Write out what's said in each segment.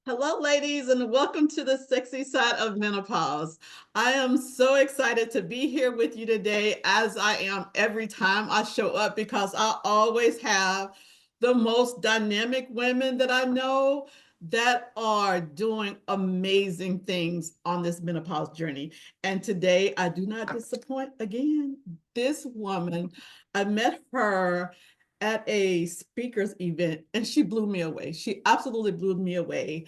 Hello, ladies, and welcome to the Sexy Side of Menopause. I am so excited to be here with you today, as I am every time I show up, because I always have the most dynamic women that I know that are doing amazing things on this menopause journey. And today I do not disappoint again. This woman, I met her at a speaker's event and she blew me away. She absolutely blew me away.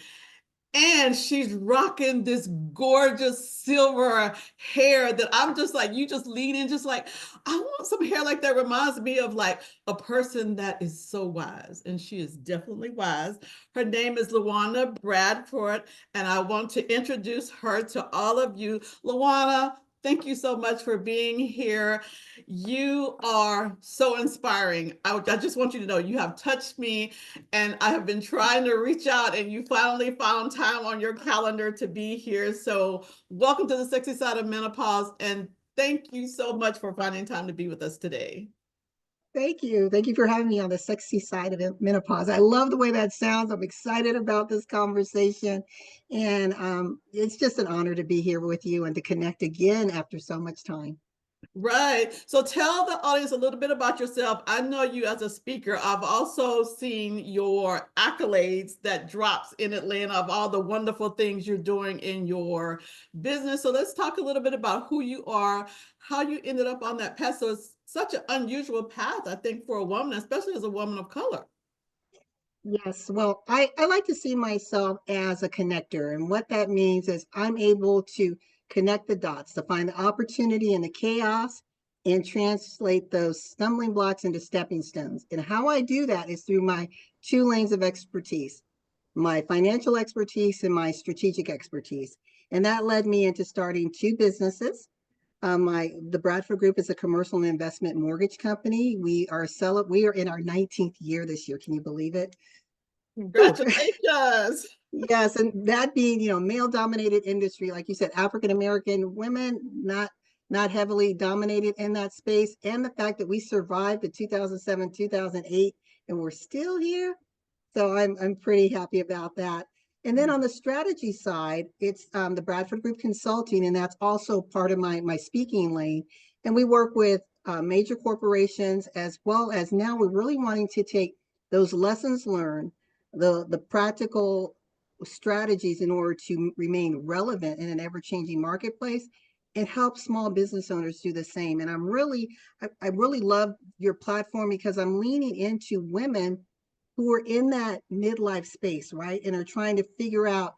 And she's rocking this gorgeous silver hair that I'm just like, you just lean in, just like, I want some hair like that. Reminds me of like a person that is so wise. And she is definitely wise. Her name is LaWanna Bradford. And I want to introduce her to all of you. LaWanna, thank you so much for being here. You are so inspiring. I just want you to know you have touched me, and I have been trying to reach out, and you finally found time on your calendar to be here. So welcome to the Sexy Side of Menopause, and thank you so much for finding time to be with us today. Thank you. Thank you for having me on the sexy side of menopause. I love the way that sounds. I'm excited about this conversation. And it's just an honor to be here with you and to connect again after so much time. Right. So tell the audience a little bit about yourself. I know you as a speaker. I've also seen your accolades that drops in Atlanta of all the wonderful things you're doing in your business. So let's talk a little bit about who you are, how you ended up on that path. So it's such an unusual path, I think, for a woman, especially as a woman of color. Yes, well, I like to see myself as a connector. And what that means is I'm able to connect the dots, to find the opportunity in the chaos and translate those stumbling blocks into stepping stones. And how I do that is through my two lanes of expertise, my financial expertise and my strategic expertise. And that led me into starting two businesses. The Bradford Group is a commercial and investment mortgage company. We are in our 19th year this year. Can you believe it? Whew. Congratulations. Yes, and that being, male dominated industry, like you said, African American women not heavily dominated in that space, and the fact that we survived the 2007, 2008 and we're still here. So I'm pretty happy about that. And then on the strategy side, it's the Bradford Group Consulting, and that's also part of my speaking lane. And we work with major corporations, as well as now we're really wanting to take those lessons learned, the practical strategies in order to remain relevant in an ever-changing marketplace and help small business owners do the same. And I really love your platform because I'm leaning into women who are in that midlife space, right? And are trying to figure out,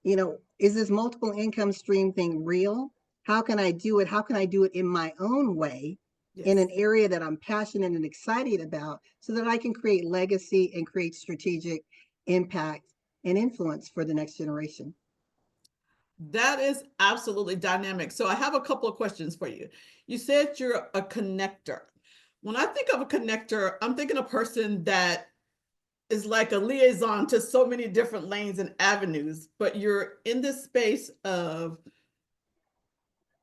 is this multiple income stream thing real? How can I do it? How can I do it in my own way, in Yes. an area that I'm passionate and excited about, so that I can create legacy and create strategic impact and influence for the next generation? That is absolutely dynamic. So I have a couple of questions for you. You said you're a connector. When I think of a connector, I'm thinking a person that is like a liaison to so many different lanes and avenues, but you're in this space of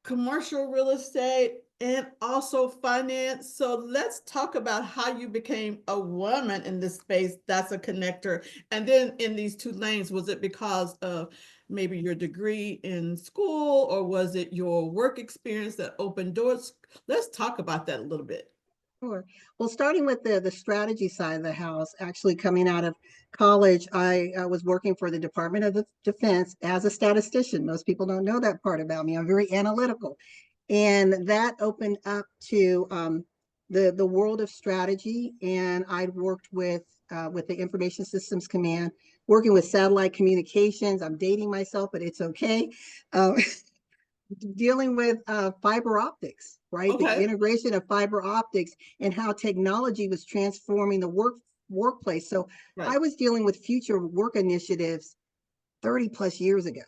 commercial real estate and also finance. So let's talk about how you became a woman in this space that's a connector. And then in these two lanes, was it because of maybe your degree in school, or was it your work experience that opened doors? Let's talk about that a little bit. Sure. Well, starting with the strategy side of the house, actually coming out of college, I was working for the Department of Defense as a statistician. Most people don't know that part about me. I'm very analytical, and that opened up to the world of strategy. And I worked with the Information Systems Command, working with satellite communications. I'm dating myself, but it's okay. Uh, Dealing with fiber optics, right? The Okay. integration of fiber optics and how technology was transforming the workplace. So Right. I was dealing with future work initiatives 30 plus years ago.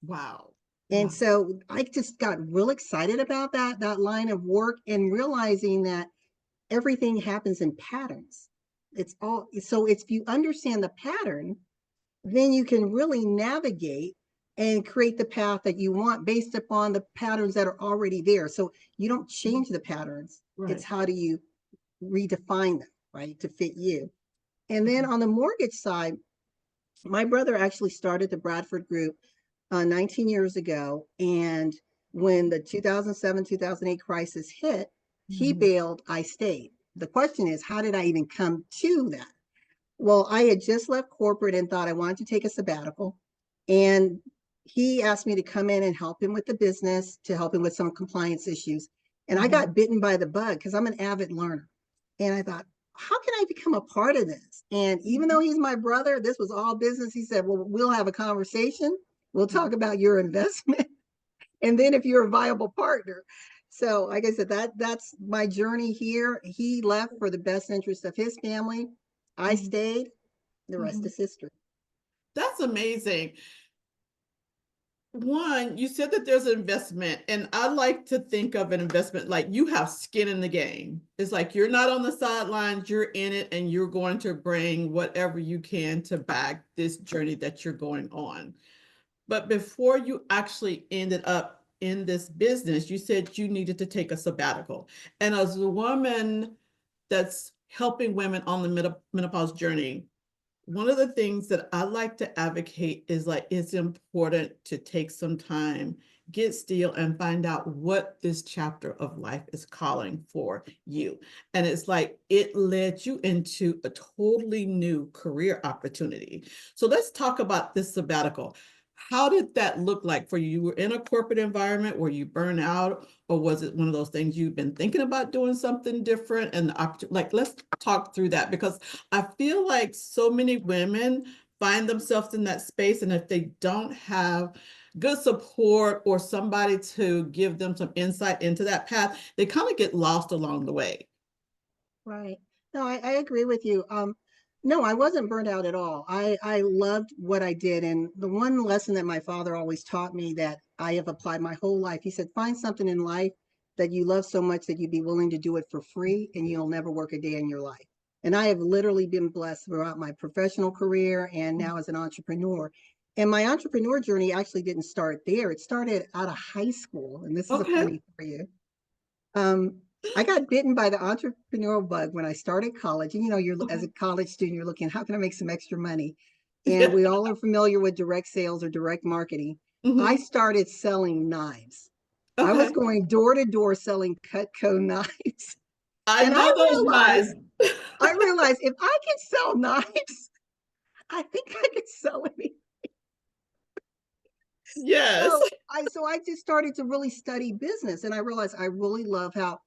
Wow. And Wow. so I just got real excited about that line of work and realizing that everything happens in patterns. It's all so it's if you understand the pattern, then you can really navigate and create the path that you want based upon the patterns that are already there. So you don't change the patterns. It's Right. how do you redefine them, right, to fit you. And then Okay. on the mortgage side, My brother actually started the Bradford Group 19 years ago. And when the 2007, 2008 crisis hit, he Mhm. bailed, I stayed. The question is, how did I even come to that? Well, I had just left corporate and thought I wanted to take a sabbatical. And he asked me to come in and help him with the business, to help him with some compliance issues. And I Mhm. got bitten by the bug because I'm an avid learner. And I thought, how can I become a part of this? And even though he's my brother, this was all business. He said, well, we'll have a conversation. We'll talk about your investment. And then if you're a viable partner. So like I said, that's my journey here. He left for the best interest of his family. I Mhm. stayed. The rest Mhm. is history. That's amazing. One, you said that there's an investment, and I like to think of an investment like you have skin in the game. It's like you're not on the sidelines, you're in it, and you're going to bring whatever you can to back this journey that you're going on. But before you actually ended up in this business, you said you needed to take a sabbatical. And as a woman that's helping women on the menopause journey, one of the things that I like to advocate is like it's important to take some time, get still, and find out what this chapter of life is calling for you. And it's like it led you into a totally new career opportunity. So let's talk about this sabbatical. How did that look like for you? You were in a corporate environment where you burn out, or was it one of those things you've been thinking about doing something different? And like, let's talk through that, because I feel like so many women find themselves in that space. And if they don't have good support or somebody to give them some insight into that path, they kind of get lost along the way. Right. No, I agree with you. No, I wasn't burnt out at all. I loved what I did. And the one lesson that my father always taught me that I have applied my whole life, he said, find something in life that you love so much that you'd be willing to do it for free and you'll never work a day in your life. And I have literally been blessed throughout my professional career and now as an entrepreneur. And my entrepreneur journey actually didn't start there. It started out of high school. And this is a Okay. funny for you. Um, I got bitten by the entrepreneurial bug when I started college. And you're as Okay. a college student, you're looking, how can I make some extra money? And Yeah. we all are familiar with direct sales or direct marketing. I Hmm. started selling knives. I was Okay. going door to door selling Cutco knives. I And know those knives. I realized if I can sell knives, I think I could sell anything. Yes. So I just started to really study business, and I realized I really love how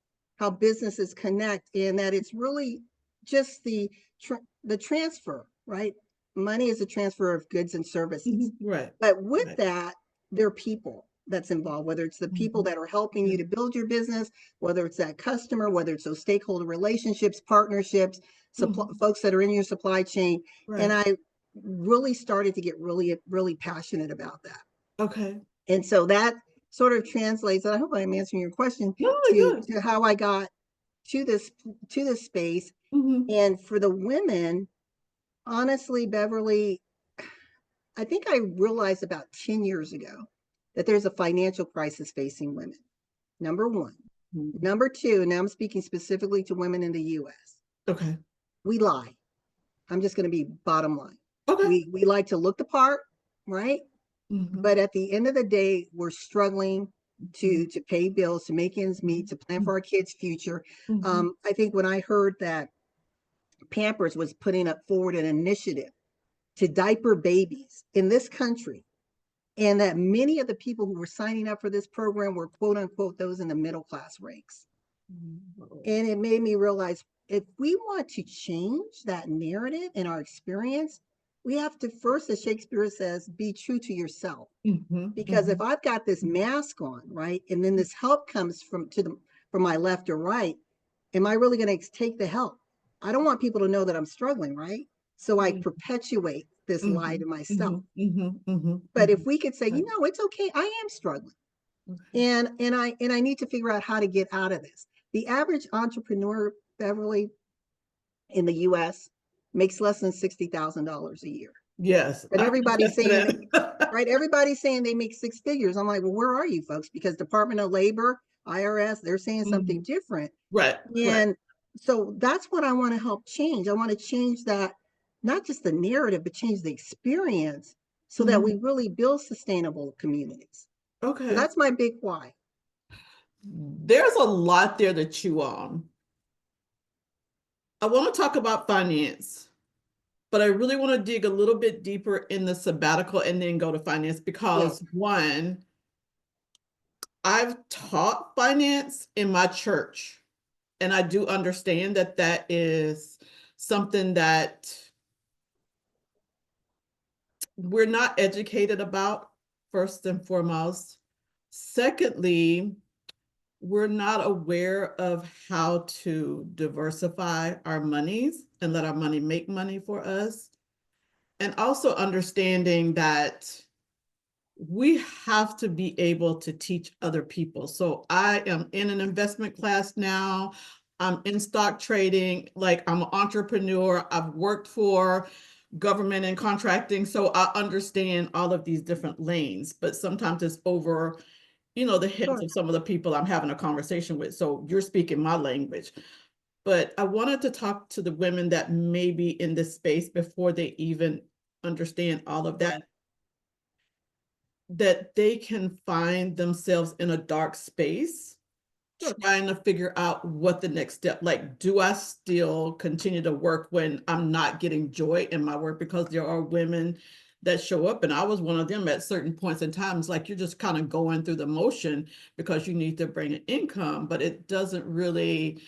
businesses connect, and that it's really just the transfer, right? Money is a transfer of goods and services. Mhm. Right. But with Right. that, there are people that's involved, whether it's the people Mhm. that are helping you Okay. to build your business, whether it's that customer, whether it's those stakeholder relationships, partnerships, Mhm. folks that are in your supply chain. And Right. I really started to get really, really passionate about that. Okay. And so that sort of translates, and I hope I'm answering your question, No, to good. how I got to this space. Hmm. And for the women, honestly, Beverly, I think I realized about 10 years ago that there's a financial crisis facing women. Number one. Number two, now I'm speaking specifically to women in the US. Okay. We lie. I'm just going to be bottom line. Okay. We like to look the part, right? Hmm. But at the end of the day, we're struggling Hmm. to pay bills, to make ends meet, to plan for our kids' future. Hmm. I think when I heard that Pampers was putting up forward an initiative to diaper babies in this country, and that many of the people who were signing up for this program were quote unquote those in the middle class ranks. And it made me realize if we want to change that narrative in our experience, we have to first, as Shakespeare says, be true to yourself. Hmm. Because if Hmm. I've got this mask on, right, and then this help comes from my left or right, am I really going to take the help? I don't want people to know that I'm struggling, right? So I perpetuate this lie Mhm, to myself. mhm, mhm, mhm, But if mhm. we could say, Right. it's okay, I am struggling, Okay. and I need to figure out how to get out of this. The average entrepreneur, Beverly, in the U.S. makes less than $60,000 a year. Yes, But I can everybody's attest to saying, that. right? Everybody's saying they make six figures. I'm like, well, where are you folks? Because Department of Labor, IRS, they're saying something Mhm. different. Right, right. And so that's what I want to help change. I want to change that not just the narrative, but change the experience so that we Mhm. really build sustainable communities. So Okay. that's my big why. There's a lot there to chew on. I want to talk about finance, but I really want to dig a little bit deeper in the sabbatical and then go to finance Yeah, because one, I've taught finance in my church, and I do understand that that is something that we're not educated about, first and foremost. Secondly, we're not aware of how to diversify our monies and let our money make money for us. And also understanding that we have to be able to teach other people. So I am in an investment class now. I'm in stock trading, like I'm an entrepreneur. I've worked for government and contracting, so I understand all of these different lanes, but sometimes it's over, the heads sure. of some of the people I'm having a conversation with. So you're speaking my language. But I wanted to talk to the women that may be in this space before they even understand all of Right. that they can find themselves in a dark space Sure. trying to figure out what the next step, like, do I still continue to work when I'm not getting joy in my work? Because there are women that show up, and I was one of them at certain points in times, like you're just kind of going through the motion because you need to bring an income, but it doesn't really,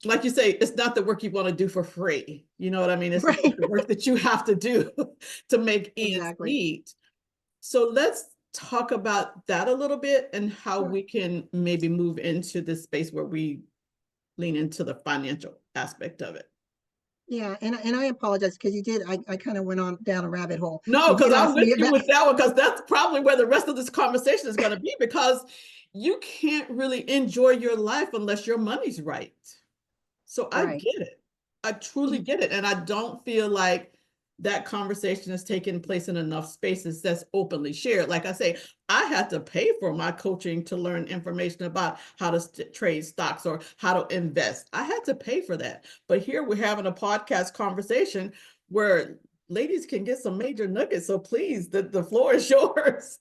like you say, it's not the work you want to do for free. You know what I mean? It's Right. the work that you have to do to make ends Exactly. meet. So let's talk about that a little bit and how Sure. we can maybe move into this space where we lean into the financial aspect of it. Yeah, and I apologize because you did. I kind of went on down a rabbit hole. No, You did because I'm ask with me you about with that one, because that's probably where the rest of this conversation is going to be, because you can't really enjoy your life unless your money's right. So I right. get it. I truly get it. And I don't feel like that conversation is taking place in enough spaces that's openly shared. Like I say, I had to pay for my coaching to learn information about how to trade stocks or how to invest. I had to pay for that. But here we're having a podcast conversation where ladies can get some major nuggets. So please, the floor is yours.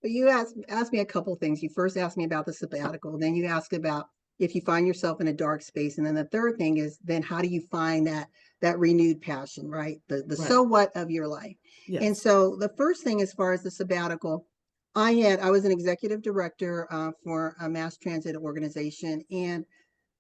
But you asked me a couple of things. You first asked me about the sabbatical, then you asked about if you find yourself in a dark space, and then the third thing is then how do you find that renewed passion, right? The Right. so what of your life. And Yes. so the first thing, as far as the sabbatical, I was an executive director for a mass transit organization, and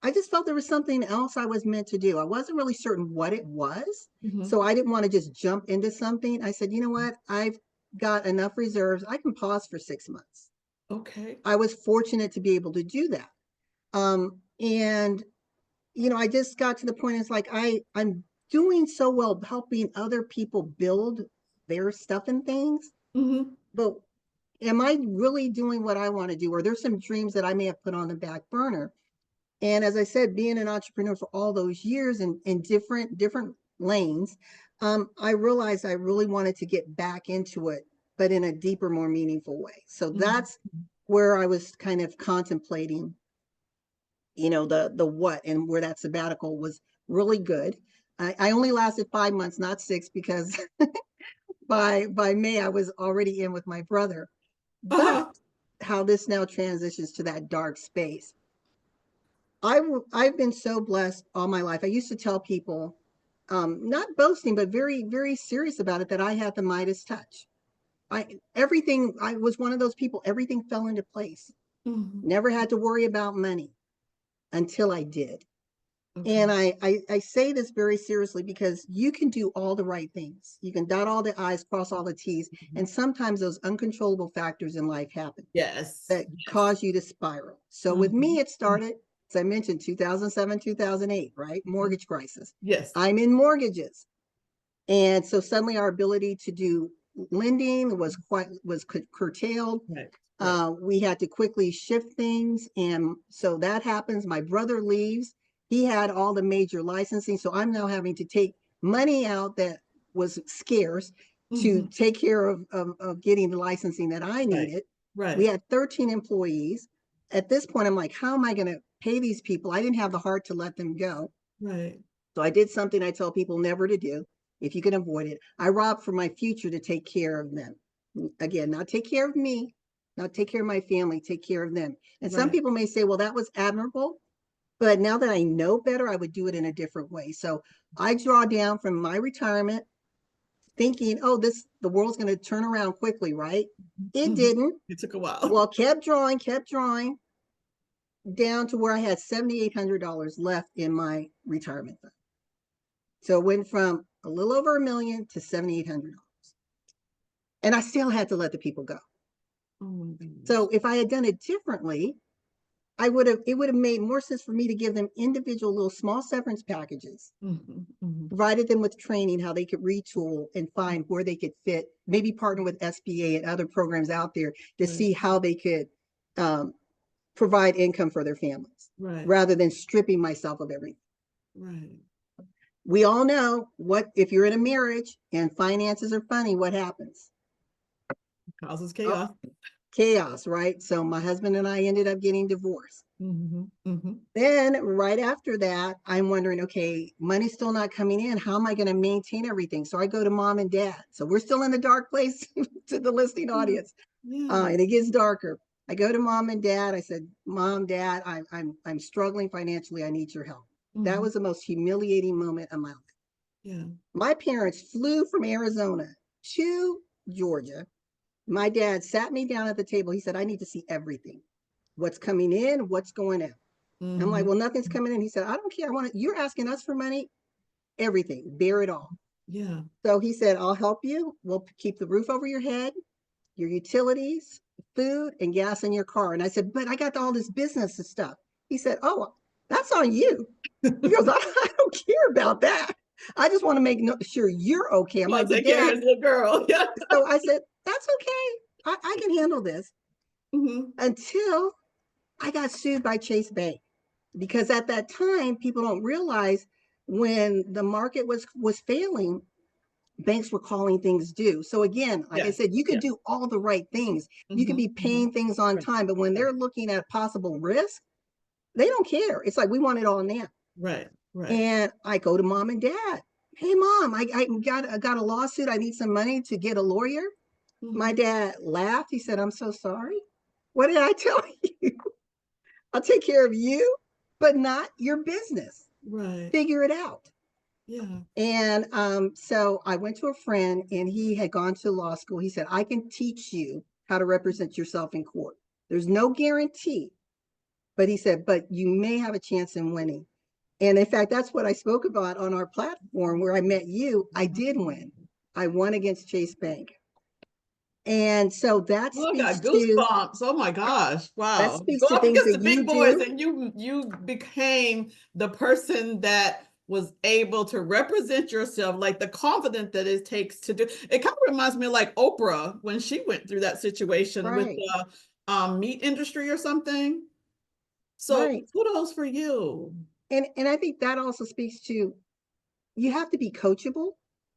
I just felt there was something else I was meant to do. I wasn't really certain what it was. Mhm. So I didn't want to just jump into something. I said, you know what? I've got enough reserves. I can pause for 6 months. Okay. I was fortunate to be able to do that. And I just got to the point. It's like I'm doing so well helping other people build their stuff and things, Mhm. but am I really doing what I want to do? Or there's some dreams that I may have put on the back burner. And as I said, being an entrepreneur for all those years in different lanes, I realized I really wanted to get back into it, but in a deeper, more meaningful way. So Mhm. that's where I was kind of contemplating, the what, and where that sabbatical was really good. I only lasted 5 months, not six, because by May I was already in with my brother. But Uh-huh. how this now transitions to that dark space. I've been so blessed all my life. I used to tell people, not boasting, but very, very serious about it, that I had the Midas touch. I was one of those people, everything fell into place. Mhm. Never had to worry about money until I did. And Okay. I say this very seriously because you can do all the right things. You can dot all the I's, cross all the T's. And sometimes those uncontrollable factors in life happen Yes. that Yes. cause you to spiral. So with me, Mhm. it started, as I mentioned, 2007, 2008, right? Mhm. Mortgage crisis. Yes. I'm in mortgages. And so suddenly our ability to do lending was curtailed. Right. Right. We had to quickly shift things. And so that happens. My brother leaves. He had all the major licensing. So I'm now having to take money out that was scarce to Mhm. take care of getting the licensing that I Right. needed. We Right. had 13 employees. At this point, I'm like, how am I going to pay these people? I didn't have the heart to let them go. Right. So I did something I tell people never to do. if you can avoid it. I rob from my future to take care of them. Again, not take care of me, not take care of my family, take care of them. And some Right. people may say, well, that was admirable. But now that I know better, I would do it in a different way. So I draw down from my retirement thinking, oh, the world's going to turn around quickly, right? It Mhm. didn't. It took a while. Well, kept drawing down to where I had $7,800 left in my retirement fund. So it went from a little over $1 million to $7,800. And I still had to let the people go. Oh my goodness. So if I had done it differently, it would have made more sense for me to give them individual little small severance packages, provided them with training, how they could retool and find where they could fit, maybe partner with SBA and other programs out there to Right. see how they could provide income for their families, Right. rather than stripping myself of everything. Right. We all know what, if you're in a marriage and finances are funny, what happens? Causes Oh, chaos. chaos, right? So my husband and I ended up getting divorced. Then right after that, I'm wondering, okay, money's still not coming in. How am I going to maintain everything? So I go to mom and dad. So we're still in the dark place to the listening audience. Yeah. And it gets darker. I go to mom and dad. I said, Mom, Dad, I'm struggling financially. I need your help. That was the most humiliating moment of my life. Yeah. My parents flew from Arizona to Georgia. My dad sat me down at the table. He said, I need to see everything. What's coming in, what's going out. I'm like, well, nothing's coming in. He said, I don't care. You're asking us for money, everything, bear it all. Yeah. So he said, I'll help you. We'll keep the roof over your head, your utilities, food, and gas in your car. And I said, but I got all this business and stuff. He said, oh, that's on you. He goes, I don't care about that. I just want to make sure you're okay. I'm like, but Take care of Dad. his little girl. Yeah. So I said, that's okay. I can handle this. Until I got sued by Chase Bank. Because at that time, people don't realize, when the market was failing, banks were calling things due. So again, like I said, you could do all the right things. You could be paying things on time, but when they're looking at possible risk, they don't care. It's like, we want it all now. Right. Right. And I go to mom and dad. Hey, Mom, I got a lawsuit. I need some money to get a lawyer. My dad laughed. He said, I'm so sorry. What did I tell you? I'll take care of you, but not your business. Right. Figure it out. Yeah. And so I went to a friend, and he had gone to law school. He said, I can teach you how to represent yourself in court. There's no guarantee, but he said, but you may have a chance in winning. And in fact, that's what I spoke about on our platform where I met you. I did win. I won against Chase Bank. And so that Oh, I speaks got to, goosebumps. Oh my gosh. that Wow. speaks Go to up things against that the big you boys do. and you became the person that was able to represent yourself, like the confidence that it takes to do. It kind of reminds me of like Oprah when she went through that situation with Right, the meat industry or something. So right. kudos for you. And I think that also speaks to, you have to be coachable.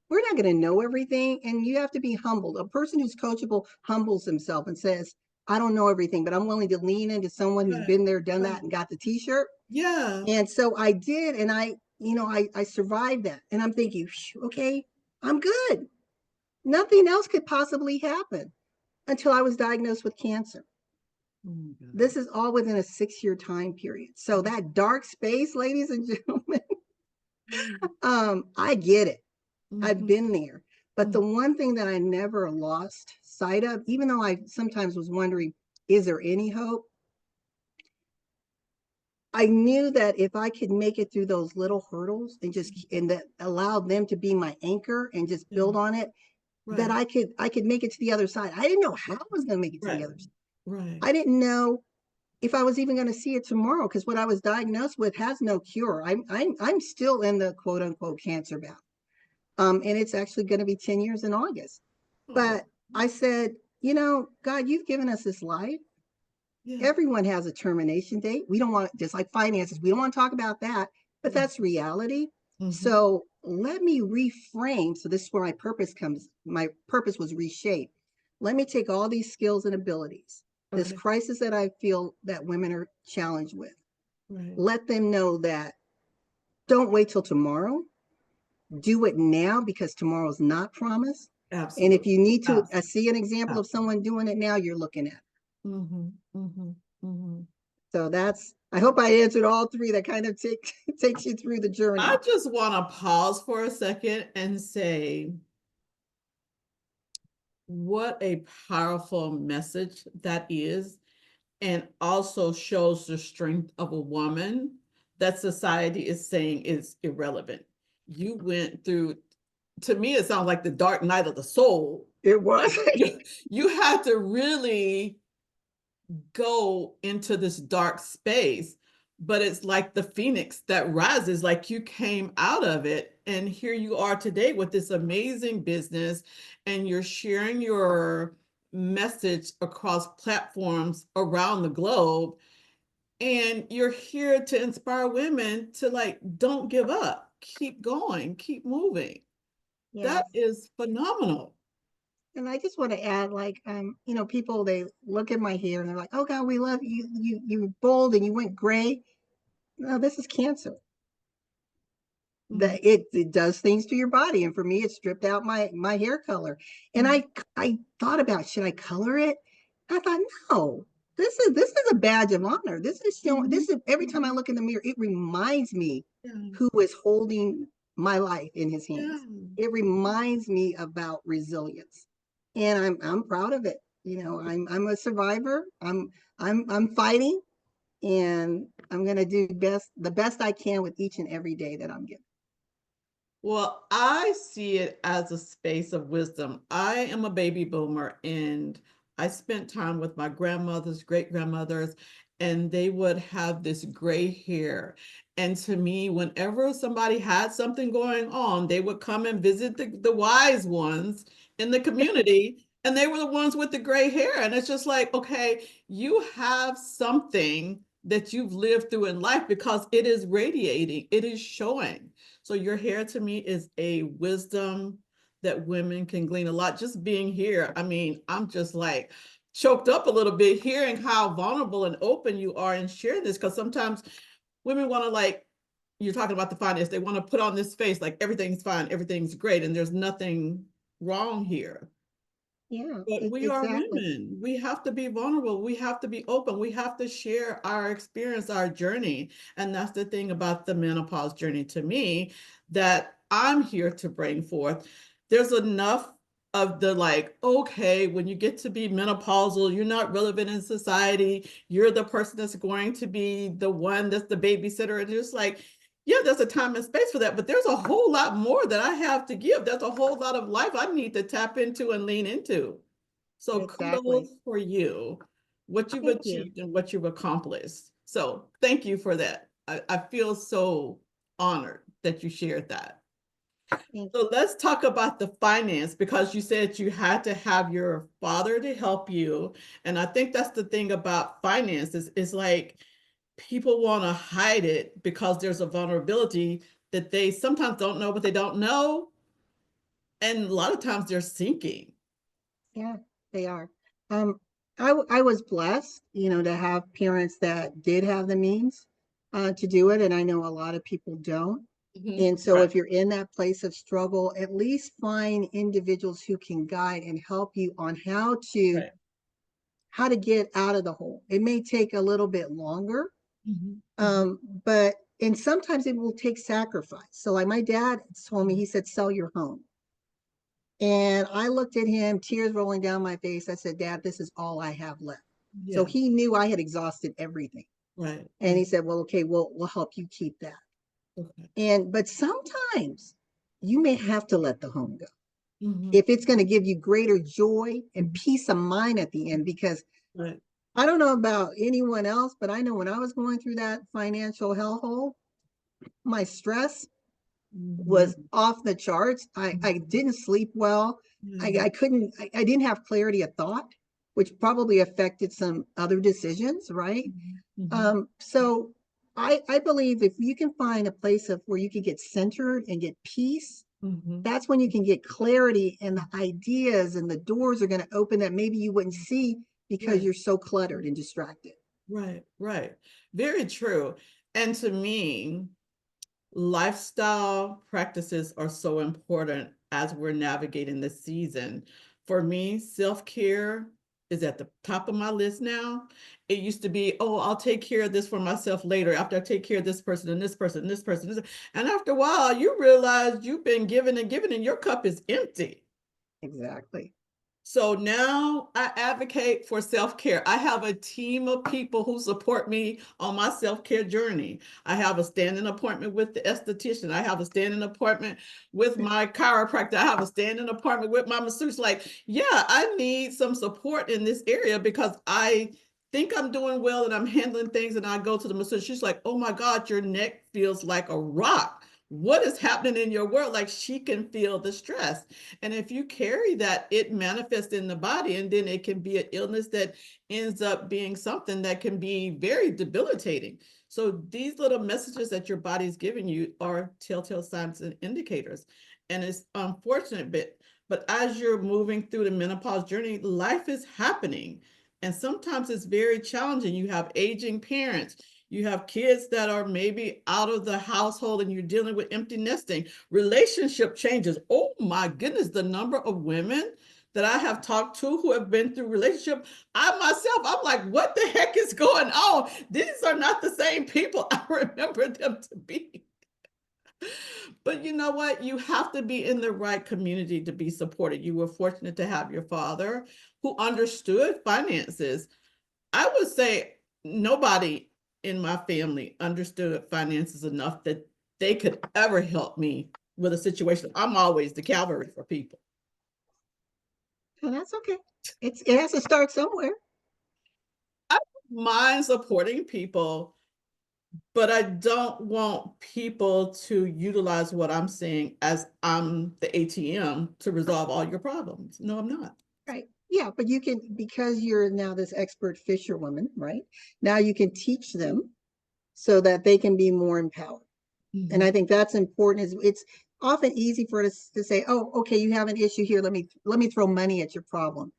We're not going to know everything, and you have to be humbled. A person who's coachable humbles himself and says, I don't know everything, but I'm willing to lean into someone who's Right. been there, done Right. that, and got the t-shirt. Yeah. And so I did, and I survived that. And I'm thinking, okay, I'm good. Nothing else could possibly happen, until I was diagnosed with cancer. Oh This is all within a 6-year time period. So that dark space, ladies and gentlemen, I get it. I've been there. But the one thing that I never lost sight of, even though I sometimes was wondering, is there any hope? I knew that if I could make it through those little hurdles and that allow them to be my anchor and just build on it, that Right. I could make it to the other side. I didn't know how I was going to make it to the Right. other side. Right. I didn't know if I was even going to see it tomorrow, because what I was diagnosed with has no cure. I'm still in the quote unquote cancer battle. And it's actually going to be 10 years in August. Oh. But I said, God, you've given us this life. Yeah. Everyone has a termination date. We don't want, just like finances, we don't want to talk about that, but that's reality. So let me reframe. So this is where my purpose comes. My purpose was reshaped. Let me take all these skills and abilities, this crisis that I feel that women are challenged with, Right. let them know that don't wait till tomorrow. do it now because tomorrow's not promised. And if Absolutely. you need to Absolutely. see an example of Absolutely. someone doing it now, you're looking at it. Mm-hmm, mm-hmm, mm-hmm. So that's, I hope I answered all three. That kind of takes you through the I journey. just want to pause for a second and say, what a powerful message that is, and also shows the strength of a woman that society is saying is irrelevant. You went through, to me, it sounds like the dark night of the soul. It was. You had to really go into this dark space, but it's like the phoenix that rises, like you came out of it. And here you are today with this amazing business, and you're sharing your message across platforms around the globe. And you're here to inspire women to like, don't give up, keep going, keep moving. That Yes. is phenomenal. And I just want to add, like, people, they look at my hair and they're like, "Oh God, we love you. You bold and you went gray." No, this is cancer. Mm-hmm. That it does things to your body, and for me, it stripped out my hair color. And I thought about, should I color it? I thought, no. This is a badge of honor. This is showing. Mm-hmm. This is, every time I look in the mirror, it reminds me Yeah. who is holding my life in his Yeah. hands. It reminds me about resilience, and I'm proud of it. I'm a survivor. I'm fighting, and I'm gonna do the best I can with each and every day that I'm given. Well, I see it as a space of wisdom. I am a baby boomer, and I spent time with my grandmothers, great grandmothers, and they would have this gray hair. And to me, whenever somebody had something going on, they would come and visit the wise ones in the community, and they were the ones with the gray hair. And it's just like, okay, you have something that you've lived through in life because it is radiating, it is showing. So your hair to me is a wisdom that women can glean a lot. Just being here, I mean, I'm just like choked up a little bit hearing how vulnerable and open you are in sharing this, because sometimes women want to, like, you're talking about the finance, they want to put on this face like everything's fine, everything's great, and there's nothing wrong here. Yeah, But we are exactly. women. We have to be vulnerable. We have to be open. We have to share our experience, our journey. And that's the thing about the menopause journey to me that I'm here to bring forth. There's enough of the like, okay, when you get to be menopausal, you're not relevant in society. You're the person that's going to be the one that's the babysitter. And just like, yeah, there's a time and space for that, but there's a whole lot more that I have to give. There's a whole lot of life I need to tap into and lean into. So Exactly. kudos for you, what you've Thank you. achieved and what you've accomplished. So thank you for that. I feel so honored that you shared that. Thank So let's talk about the finance, because you said you had to have your father to help you. And I think that's the thing about finances is like people want to hide it because there's a vulnerability that they sometimes don't know what they don't know. And a lot of times they're sinking. Yeah, they are. Um, I was blessed, to have parents that did have the means to do it, and I know a lot of people don't. Mhm. And so, Right, if you're in that place of struggle, at least find individuals who can guide and help you on right. how to get out of the hole. It may take a little bit longer, Mhm, mhm, um, but and sometimes it will take sacrifice. So, like my dad told me, mhm. he said, "Sell your home." And I looked at him, tears rolling down my face. I said, "Dad, this is all I have left." So Yeah, he knew I had exhausted everything. right, And he right. said, "Well, okay, we'll help you keep that." Okay. But sometimes you may have to let the home go Mhm, if it's going to give you greater joy and mhm. peace of mind at the end. Because Right. I don't know about anyone else, but I know when I was going through that financial hellhole, my stress was Mhm, off the charts. I mhm. didn't sleep well. Yeah. I didn't have clarity of thought, which probably affected some other decisions, right? Mhm, mhm. So I believe if you can find a place of where you can get centered and get peace, Mhm. that's when you can get clarity, and the ideas and the doors are going to open that maybe you wouldn't see because Right, you're so cluttered and distracted. right, right. Very true. And to me, lifestyle practices are so important as we're navigating this season. For me, self-care is at the top of my list now. It used to be, oh, I'll take care of this for myself later after I take care of this person and this person and this person. And after a while, you realize you've been giving and giving and your cup is empty. Exactly. So now I advocate for self-care. I have a team of people who support me on my self-care journey. I have a standing appointment with the esthetician. I have a standing appointment with my chiropractor. I have a standing appointment with my masseuse. Like, yeah, I need some support in this area because I think I'm doing well and I'm handling things. And I go to the masseuse. She's like, oh my God, your neck feels like a rock. What is happening in your world? Like, she can feel the stress. And if you carry that, it manifests in the body, and then it can be an illness that ends up being something that can be very debilitating. So these little messages that your body is giving you are telltale signs and indicators. And it's unfortunate, but as you're moving through the menopause journey, life is happening. And sometimes it's very challenging. You have aging parents, you have kids that are maybe out of the household, and you're dealing with empty nesting, relationship changes. Oh my goodness, the number of women that I have talked to who have been through relationship, I myself, I'm like, what the heck is going on? These are not the same people I remember them to be. But you know what? You have to be in the right community to be supported. You were fortunate to have your father who understood finances. I would say nobody in my family understood finances enough that they could ever help me with a situation. I'm always the cavalry for people. And that's okay. It has to start somewhere. I don't mind supporting people, but I don't want people to utilize what I'm saying as I'm the ATM to resolve all your problems. No, I'm not. Right. Yeah, but you can, because you're now this expert fisherwoman, right? Now you can teach them so that they can be more empowered. And I think that's important. Is it's often easy for us to say, "Oh, okay, you have an issue here. Let me throw money at your problem."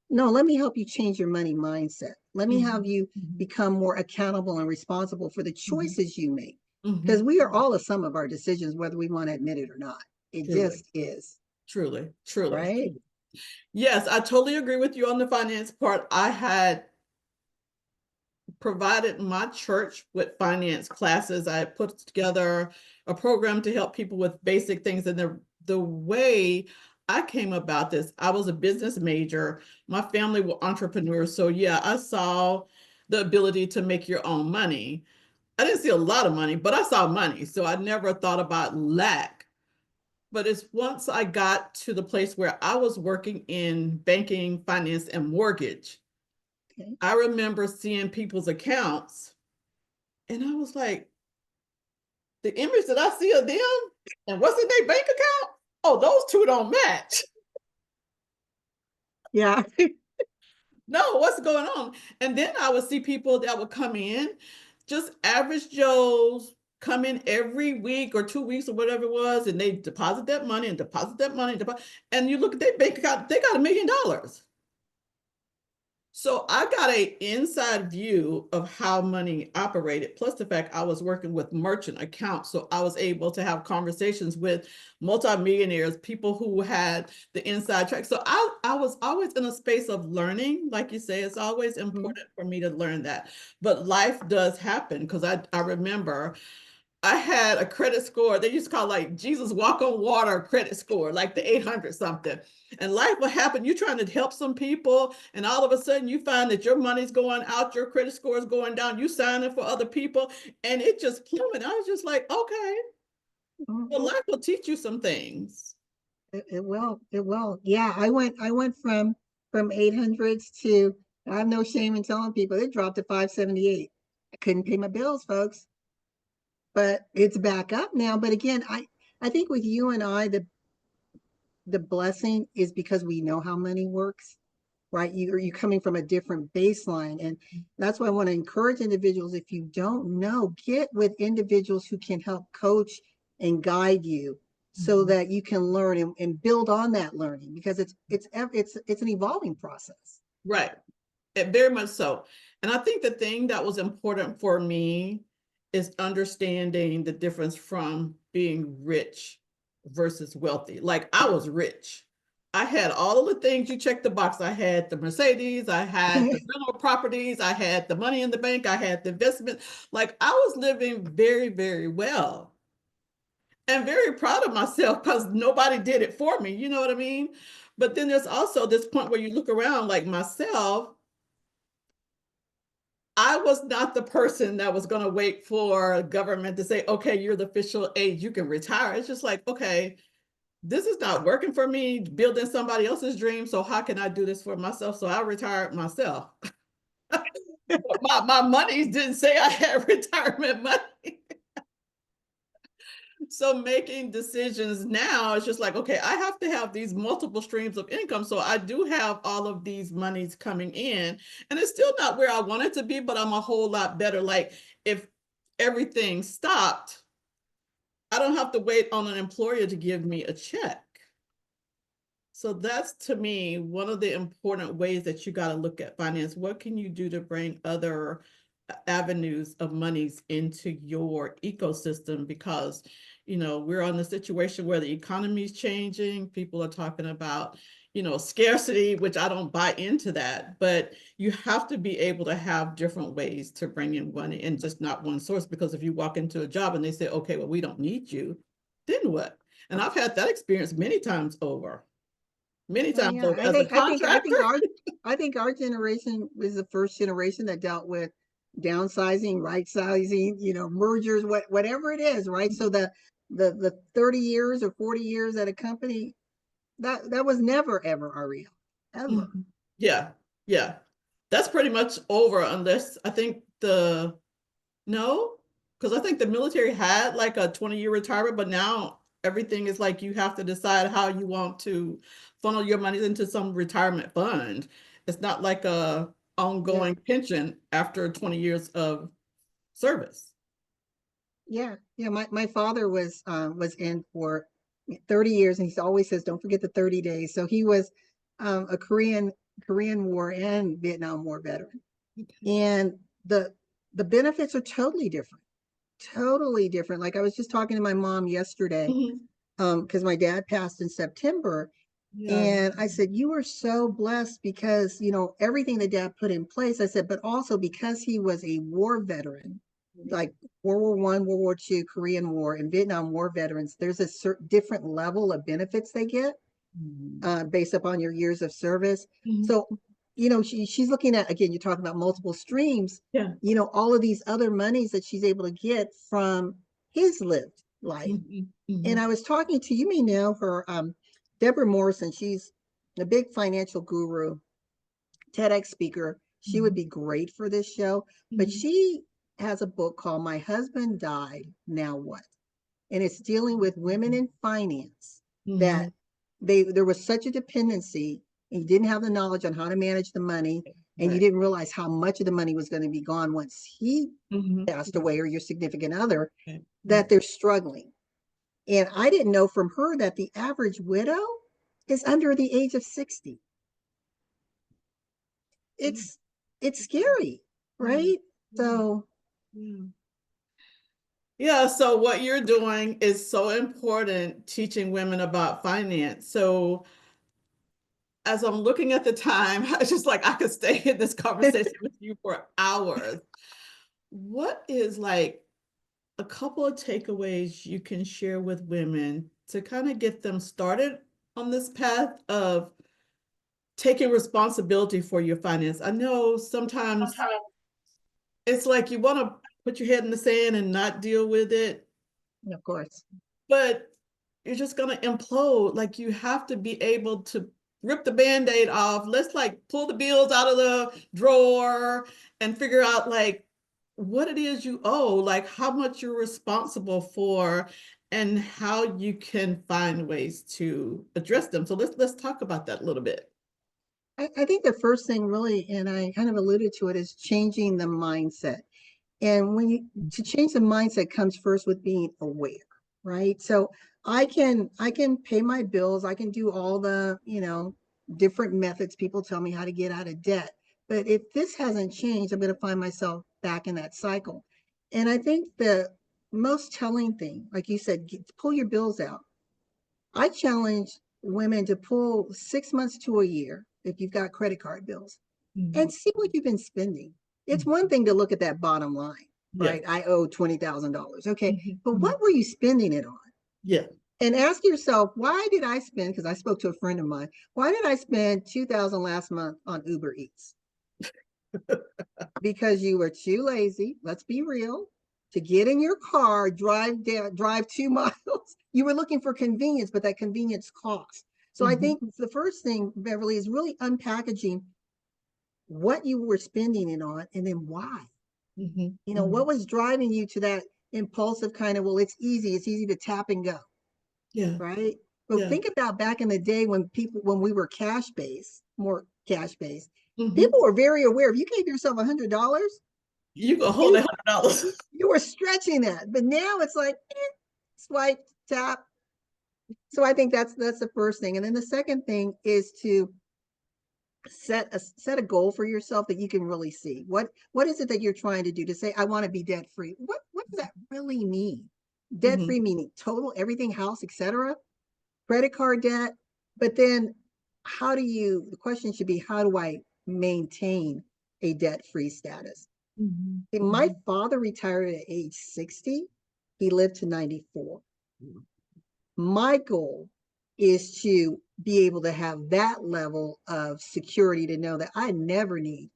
No, let me help you change your money mindset. Let me have you become more accountable and responsible for the choices you make. Because we are all a sum of our decisions, whether we want to admit it or not. It Truly, just is, truly, truly, right? truly. Yes, I totally agree with you on the finance part. I had provided my church with finance classes. I put together a program to help people with basic things. And the way I came about this, I was a business major. My family were entrepreneurs. So yeah, I saw the ability to make your own money. I didn't see a lot of money, but I saw money. So I never thought about lack. But it's once I got to the place where I was working in banking, finance, and mortgage, Okay. I remember seeing people's accounts and I was like, the image that I see of them and what's in their bank account, oh, those two don't match. Yeah. No, what's going on? And then I would see people that would come in, just average Joes, come in every week or 2 weeks or whatever it was, and they deposit that money and deposit that money. And you look at their bank account, they got $1 million. So I got an inside view of how money operated, plus the fact I was working with merchant accounts. So I was able to have conversations with multimillionaires, people who had the inside track. So I was always in a space of learning. Like you say, it's always important for me to learn that. But life does happen because I remember I had a credit score. They used to call like Jesus walk on water credit score, like the 800 something. And life will happen. You're trying to help some people, and all of a sudden you find that your money's going out, your credit score is going down. You signing for other people, and it just plummeted. I was just like, okay, well, life will teach you some things. It will. It will. Yeah, I went from 800s to, I have no shame in telling people, it dropped to 578. I couldn't pay my bills, folks. But it's back up now. But again, I think with you and I, the blessing is because we know how money works, right? You're coming from a different baseline. And that's why I want to encourage individuals, if you don't know, get with individuals who can help coach and guide you so that you can learn and build on that learning, because it's an evolving process. Right. It, very much so. And I think the thing that was important for me is understanding the difference from being rich versus wealthy. Like I was rich. I had all of the things you check the box. I had the Mercedes, I had the rental properties, I had the money in the bank, I had the investment. Like I was living very, very well and very proud of myself because nobody did it for me. You know what I mean? But then there's also this point where you look around like myself. I was not the person that was going to wait for government to say, okay, you're the official age, you can retire. It's just like, okay, this is not working for me, building somebody else's dream. So how can I do this for myself? So I retired myself. my money didn't say I had retirement money. So making decisions now is just like, okay, I have to have these multiple streams of income. So I do have all of these monies coming in, and it's still not where I want it to be, but I'm a whole lot better. Like if everything stopped, I don't have to wait on an employer to give me a check. So that's, to me, one of the important ways that you got to look at finance. What can you do to bring other avenues of monies into your ecosystem? Because, you know, we're on the situation where the economy is changing. People are talking about, you know, scarcity, which I don't buy into that, but you have to be able to have different ways to bring in money and just not one source. Because if you walk into a job and they say, okay, well, we don't need you, then what? And I've had that experience many times over. Many Oh times yeah, over as a contractor. I think our generation was the first generation that dealt with downsizing, right sizing, you know, mergers, whatever it is, right? So the 30 years or 40 years at a company, that was never ever our real, ever. Mhm. Yeah, yeah. That's pretty much over unless I think the no, because I think the military had like a 20-year retirement, but now everything is like you have to decide how you want to funnel your money into some retirement fund. It's not like a Yeah, ongoing pension after 20 years of service. yeah, yeah. My father was in for 30 years, and he always says, "Don't forget the 30 days." So he was a Korean War and Vietnam War veteran, Okay. and the the benefits are totally different, totally different. Like I was just talking to my mom yesterday, Mhm. because my dad passed in September, Yeah. and I said, "You are so blessed because, you know, everything that dad put in place." I said, "But also because he was a war veteran, like World War I, World War II, Korean War, and Vietnam War veterans, there's a certain different level of benefits they get Mhm. based upon your years of service." Mhm. So, you know, she's looking at, again, you're talking about multiple streams, Yeah. you know, all of these other monies that she's able to get from his lived life. Mhm. And Mhm. I was talking to, you may know her, Deborah Morrison. She's a big financial guru, TEDx speaker. She would Mhm. be great for this show. But Mhm. she has a book called My Husband Died, Now What? And it's dealing with women in finance, that Mhm. there was such a dependency, and you didn't have the knowledge on how to manage the money, and you Right. didn't realize how much of the money was going to be gone once he Mhm. passed away, or your significant other, Okay. that they're struggling. And I didn't know from her that the average widow is under the age of 60. Yeah. It's scary, Yeah. right? Yeah. So Yeah. Yeah, so what you're doing is so important, teaching women about finance. So as I'm looking at the time, I just like I could stay in this conversation with you for hours. What is like a couple of takeaways you can share with women to kind of get them started on this path of taking responsibility for your finance? I know sometimes it's like you want to put your head in the sand and not deal with it, of course. but you're just going to implode. Like you have to be able to rip the band-aid off. Let's like pull the bills out of the drawer and figure out like what it is you owe, like how much you're responsible for and how you can find ways to address them. So let's talk about that a little bit. I think the first thing really, and I kind of alluded to it, is changing the mindset. And when you to change the mindset comes first with being aware, right? So I can pay my bills, I can do all the, you know, different methods people tell me how to get out of debt. But if this hasn't changed, I'm going to find myself back in that cycle. And I think the most telling thing, like you said, pull your bills out. I challenge women to pull 6 months to a year if you've got credit card bills and Mhm. see what you've been spending. It's one Mhm. thing to look at that bottom line, Yeah. right? I owe $20,000. Okay. Mhm. But Mhm. what were you spending it on? Yeah. And ask yourself, why did I spend, because I spoke to a friend of mine, why did I spend 2,000 last month on Uber Eats? Because you were too lazy, let's be real, to get in your car, drive 2 miles. You were looking for convenience, but that convenience cost. So I Mhm. think the first thing, Beverly, is really unpackaging what you were spending it on and then why. Mhm. What Mhm. was driving you to that impulsive kind of, well, it's easy to tap and go, Yeah. right? But Yeah. think about back in the day when we were more cash based, Mhm. people were very aware. If you gave yourself $100, You gonna hold you $100. you were stretching that. But now it's like swipe, tap. So I think that's the first thing. And then the second thing is to set a goal for yourself that you can really see. What is it that you're trying to do? To say, I want to be debt free. What does that really mean? Debt Mhm. free meaning total everything, house, etc., credit card debt. But then the question should be, how do I maintain a debt free status? Mhm. My Mhm. father retired at age 60. He lived to 94. My goal is to be able to have that level of security to know that I never need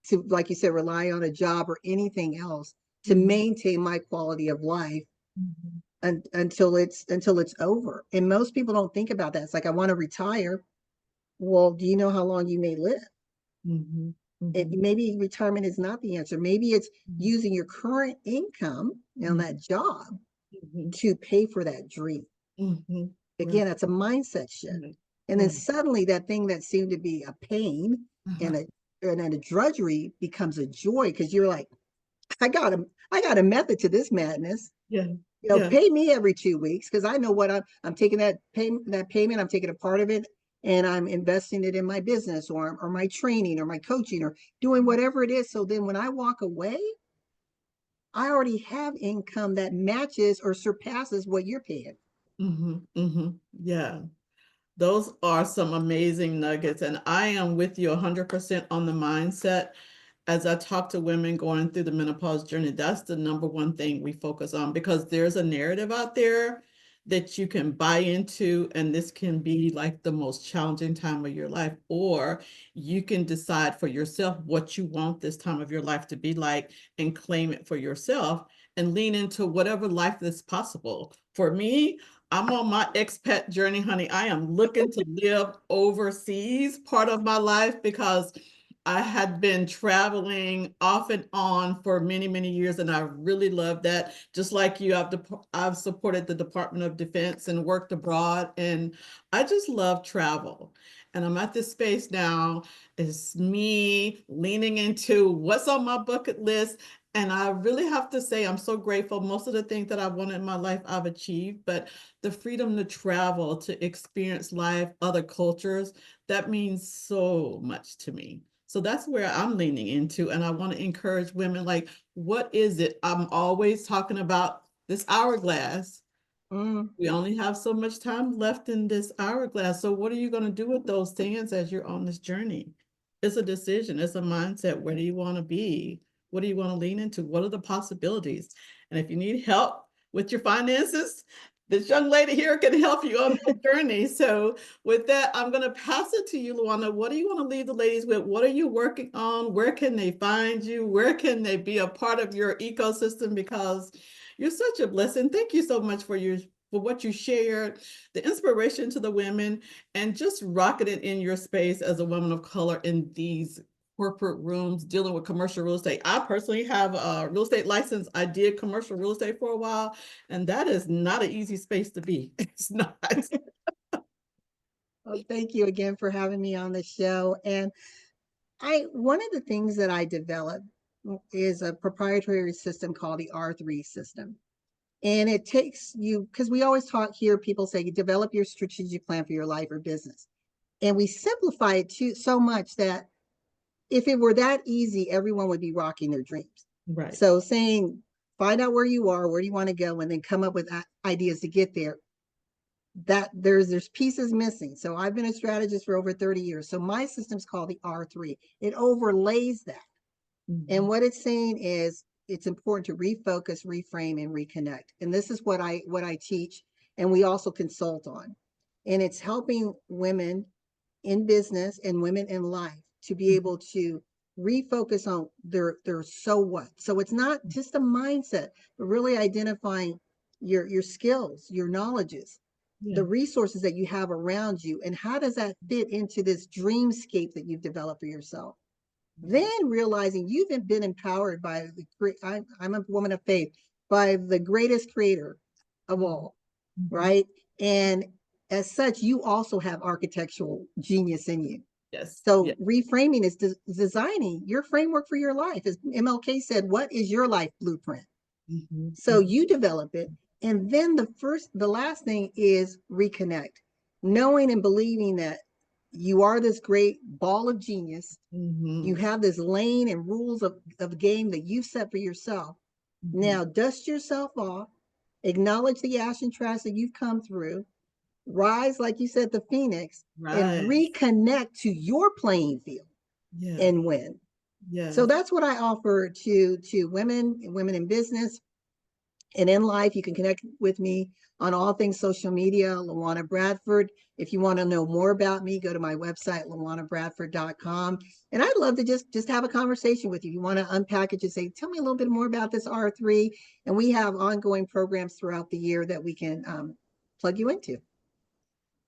to, like you said, rely on a job or anything else to Mhm. maintain my quality of life Mhm. until it's over. And most people don't think about that. It's like, I want to retire. Well, do you know how long you may live? Mhm. Mhm. Maybe retirement is not the answer. Maybe it's Mhm. using your current income on that job Mhm. to pay for that dream. Mhm. Right. Again, that's a mindset shift. Right. And then Mm. suddenly that thing that seemed to be a pain Uh-huh. and a drudgery becomes a joy, because you're like, I got a method to this madness. Yeah. Yeah. Pay me every 2 weeks, because I know what I'm taking that payment, I'm taking a part of it, and I'm investing it in my business or my training or my coaching or doing whatever it is. So then when I walk away, I already have income that matches or surpasses what you're paying. Mhm. Mhm. Yeah. Those are some amazing nuggets. And I am with you 100% on the mindset. As I talk to women going through the menopause journey, that's the number one thing we focus on, because there's a narrative out there that you can buy into, and this can be like the most challenging time of your life, or you can decide for yourself what you want this time of your life to be like and claim it for yourself and lean into whatever life is possible. For me, I'm on my expat journey, honey. I am looking to live overseas part of my life, because I had been traveling off and on for many, many years, and I really love that. Just like you, I've supported the Department of Defense and worked abroad, and I just love travel. And I'm at this space now. It's me leaning into what's on my bucket list. And I really have to say, I'm so grateful. Most of the things that I wanted in my life, I've achieved, but the freedom to travel, to experience life, other cultures, that means so much to me. So that's where I'm leaning into. And I want to encourage women, like, what is it? I'm always talking about this hourglass. Mm. We only have so much time left in this hourglass. So what are you going to do with those things as you're on this journey? It's a decision, it's a mindset. Where do you want to be? What do you want to lean into? What are the possibilities? And if you need help with your finances, this young lady here can help you on that journey. So with that, I'm going to pass it to you, LaWanna. What do you want to leave the ladies with? What are you working on? Where can they find you? Where can they be a part of your ecosystem? Because you're such a blessing. Thank you so much for what you shared, the inspiration to the women, and just rocking it in your space as a woman of color in these corporate rooms dealing with commercial real estate. I personally have a real estate license. I did commercial real estate for a while, and that is not an easy space to be. It's not. Well, thank you again for having me on the show. And one of the things that I developed is a proprietary system called the R3 system. And it takes you, because we always talk here, people say you develop your strategic plan for your life or business. And we simplify it so much that if it were that easy, everyone would be rocking their dreams. Right. So saying, find out where you are, where do you want to go, and then come up with ideas to get there. That there's pieces missing. So I've been a strategist for over 30 years. So my system's called the R3. It overlays that. And what it's saying is it's important to refocus, reframe, and reconnect. And this is what I teach, and we also consult on. And it's helping women in business and women in life to be able to refocus on their so what. So it's not just a mindset, but really identifying your skills, your knowledges, the resources that you have around you, and how does that fit into this dreamscape that you've developed for yourself. Then realizing you've been empowered by the great, I'm a woman of faith, by the greatest creator of all, right? And as such, you also have architectural genius in you. Yes. So reframing is designing your framework for your life. As MLK said, what is your life blueprint? So you develop it. And then the last thing is reconnect, knowing and believing that you are this great ball of genius. You have this lane and rules of game that you've set for yourself. Now dust yourself off, acknowledge the ash and trash that you've come through, rise, like you said, the phoenix, and reconnect to your playing field and win. So that's what I offer to women in business and in life. You can connect with me on all things social media, LaWanna Bradford. If you want to know more about me, go to my website, LaWannaBradford.com. And I'd love to just have a conversation with you. You want to unpack it, just say, tell me a little bit more about this R3. And we have ongoing programs throughout the year that we can plug you into.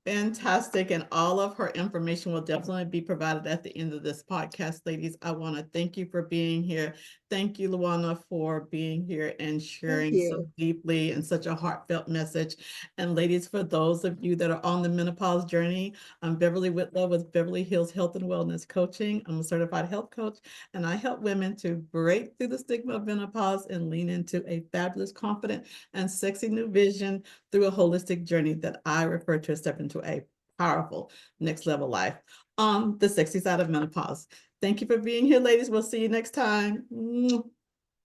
Fantastic. And all of her information will definitely be provided at the end of this podcast. Ladies, I want to thank you for being here. Thank you, LaWanna, for being here and sharing so deeply and such a heartfelt message. And ladies, for those of you that are on the menopause journey, I'm Beverly Whitlow with Beverly Hills Health and Wellness Coaching. I'm a certified health coach, and I help women to break through the stigma of menopause and lean into a fabulous, confident, and sexy new vision through a holistic journey that I refer to as step into a powerful next level life on the sexy side of menopause. Thank you for being here, ladies. We'll see you next time.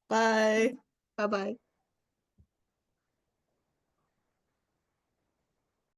Bye. Bye-bye.